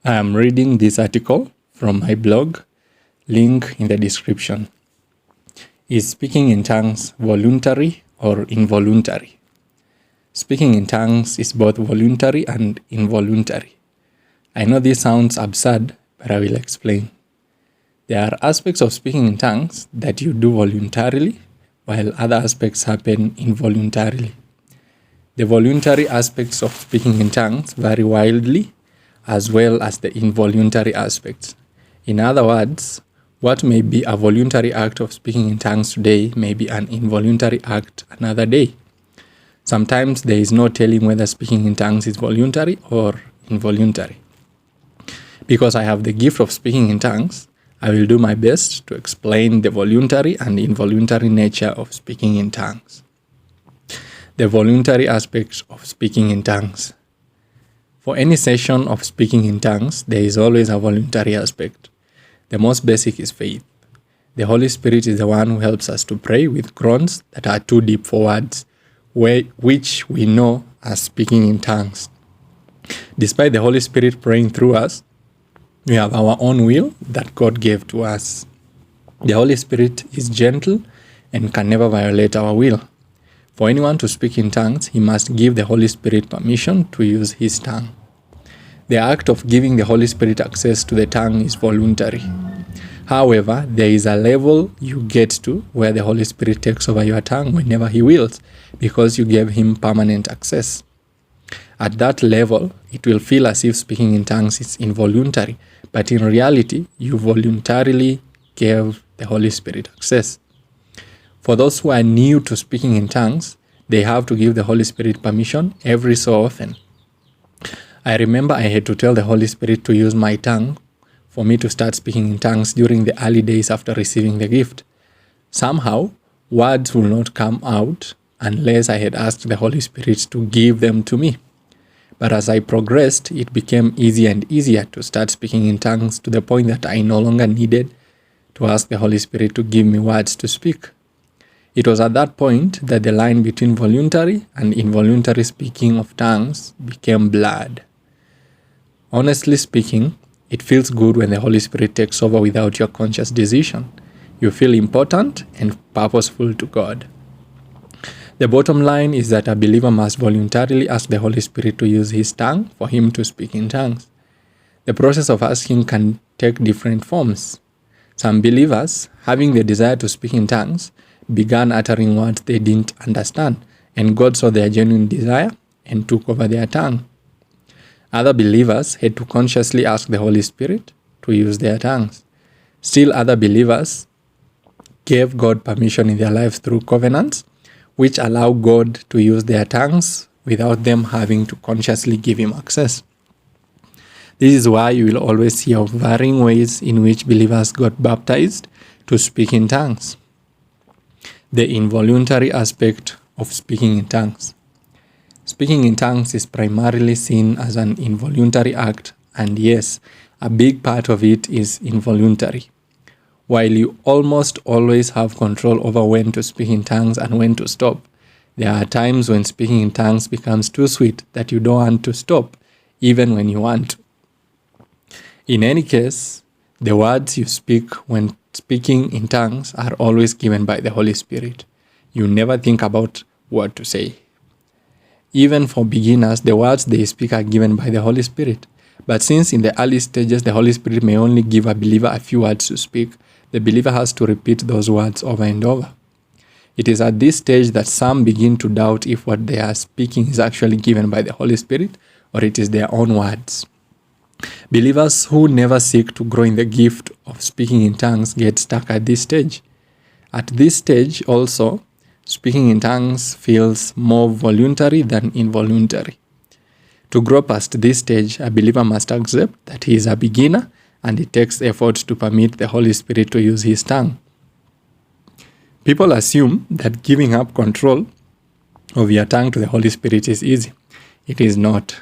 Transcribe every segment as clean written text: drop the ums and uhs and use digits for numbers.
I am reading this article from my blog, link in the description. Is speaking in tongues voluntary or involuntary? Speaking in tongues is both voluntary and involuntary. I know this sounds absurd, but I will explain. There are aspects of speaking in tongues that you do voluntarily, while other aspects happen involuntarily. The voluntary aspects of speaking in tongues vary wildly, as well as the involuntary aspects. In other words, what may be a voluntary act of speaking in tongues today may be an involuntary act another day. Sometimes there is no telling whether speaking in tongues is voluntary or involuntary. Because I have the gift of speaking in tongues, I will do my best to explain the voluntary and involuntary nature of speaking in tongues. The voluntary aspects of speaking in tongues. For any session of speaking in tongues, there is always a voluntary aspect. The most basic is faith. The Holy Spirit is the one who helps us to pray with groans that are too deep for words, which we know as speaking in tongues. Despite the Holy Spirit praying through us, we have our own will that God gave to us. The Holy Spirit is gentle and can never violate our will. For anyone to speak in tongues, he must give the Holy Spirit permission to use his tongue. The act of giving the Holy Spirit access to the tongue is voluntary. However, there is a level you get to where the Holy Spirit takes over your tongue whenever he wills, because you gave him permanent access. At that level, it will feel as if speaking in tongues is involuntary, but in reality, you voluntarily gave the Holy Spirit access. For those who are new to speaking in tongues, they have to give the Holy Spirit permission every so often. I remember I had to tell the Holy Spirit to use my tongue for me to start speaking in tongues during the early days after receiving the gift. Somehow, words will not come out unless I had asked the Holy Spirit to give them to me. But as I progressed, it became easier and easier to start speaking in tongues to the point that I no longer needed to ask the Holy Spirit to give me words to speak. It was at that point that the line between voluntary and involuntary speaking of tongues became blurred. Honestly speaking, it feels good when the Holy Spirit takes over without your conscious decision. You feel important and purposeful to God. The bottom line is that a believer must voluntarily ask the Holy Spirit to use his tongue for him to speak in tongues. The process of asking can take different forms. Some believers, having the desire to speak in tongues, began uttering words they didn't understand, and God saw their genuine desire and took over their tongue. Other believers had to consciously ask the Holy Spirit to use their tongues. Still other believers gave God permission in their lives through covenants, which allow God to use their tongues without them having to consciously give him access. This is why you will always see of varying ways in which believers got baptized to speak in tongues. The involuntary aspect of speaking in tongues. Speaking in tongues is primarily seen as an involuntary act, and yes, a big part of it is involuntary. While you almost always have control over when to speak in tongues and when to stop, there are times when speaking in tongues becomes too sweet that you don't want to stop, even when you want to. In any case, the words you speak when speaking in tongues are always given by the Holy Spirit. You never think about what to say. Even for beginners, the words they speak are given by the Holy Spirit. But since in the early stages the Holy Spirit may only give a believer a few words to speak, the believer has to repeat those words over and over. It is at this stage that some begin to doubt if what they are speaking is actually given by the Holy Spirit or it is their own words. Believers who never seek to grow in the gift of speaking in tongues get stuck at this stage. At this stage also, speaking in tongues feels more voluntary than involuntary. To grow past this stage, a believer must accept that he is a beginner and it takes effort to permit the Holy Spirit to use his tongue. People assume that giving up control of your tongue to the Holy Spirit is easy. It is not.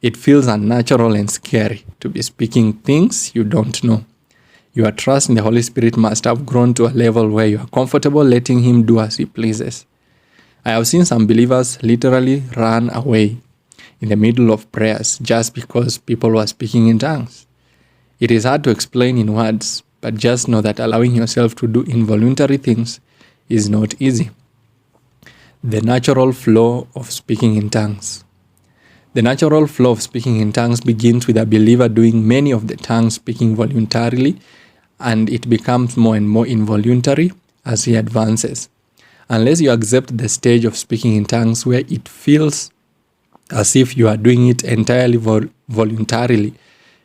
It feels unnatural and scary to be speaking things you don't know. Your trust in the Holy Spirit must have grown to a level where you are comfortable letting him do as he pleases. I have seen some believers literally run away. in the middle of prayers just because people were speaking in tongues. It is hard to explain in words, but just know that allowing yourself to do involuntary things is not easy. The natural flow of speaking in tongues. The natural flow of speaking in tongues begins with a believer doing many of the tongue speaking voluntarily, and it becomes more and more involuntary as he advances. Unless you accept the stage of speaking in tongues where it feels as if you are doing it entirely voluntarily,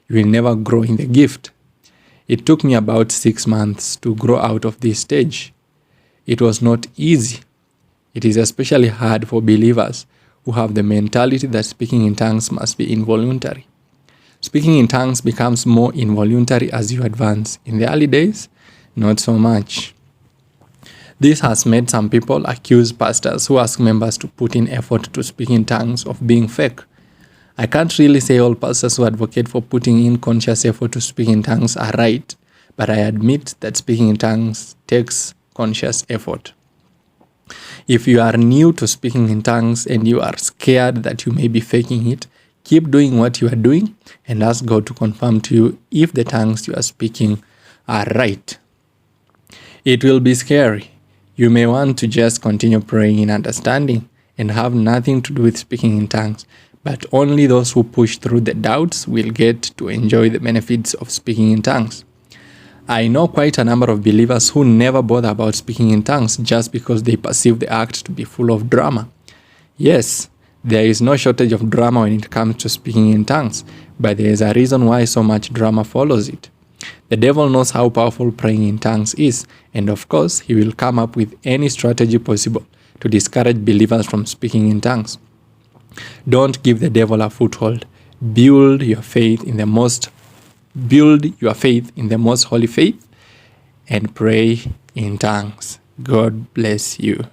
you will never grow in the gift. It took me about 6 months to grow out of this stage. It was not easy. It is especially hard for believers who have the mentality that speaking in tongues must be involuntary. Speaking in tongues becomes more involuntary as you advance. In the early days, not so much. This has made some people accuse pastors who ask members to put in effort to speak in tongues of being fake. I can't really say all pastors who advocate for putting in conscious effort to speak in tongues are right, but I admit that speaking in tongues takes conscious effort. If you are new to speaking in tongues and you are scared that you may be faking it, keep doing what you are doing and ask God to confirm to you if the tongues you are speaking are right. It will be scary. You may want to just continue praying in understanding and have nothing to do with speaking in tongues, but only those who push through the doubts will get to enjoy the benefits of speaking in tongues. I know quite a number of believers who never bother about speaking in tongues just because they perceive the act to be full of drama. Yes, there is no shortage of drama when it comes to speaking in tongues, but there is a reason why so much drama follows it. The devil knows how powerful praying in tongues is, and of course, he will come up with any strategy possible to discourage believers from speaking in tongues. Don't give the devil a foothold. Build your faith in the most holy faith and pray in tongues. God bless you.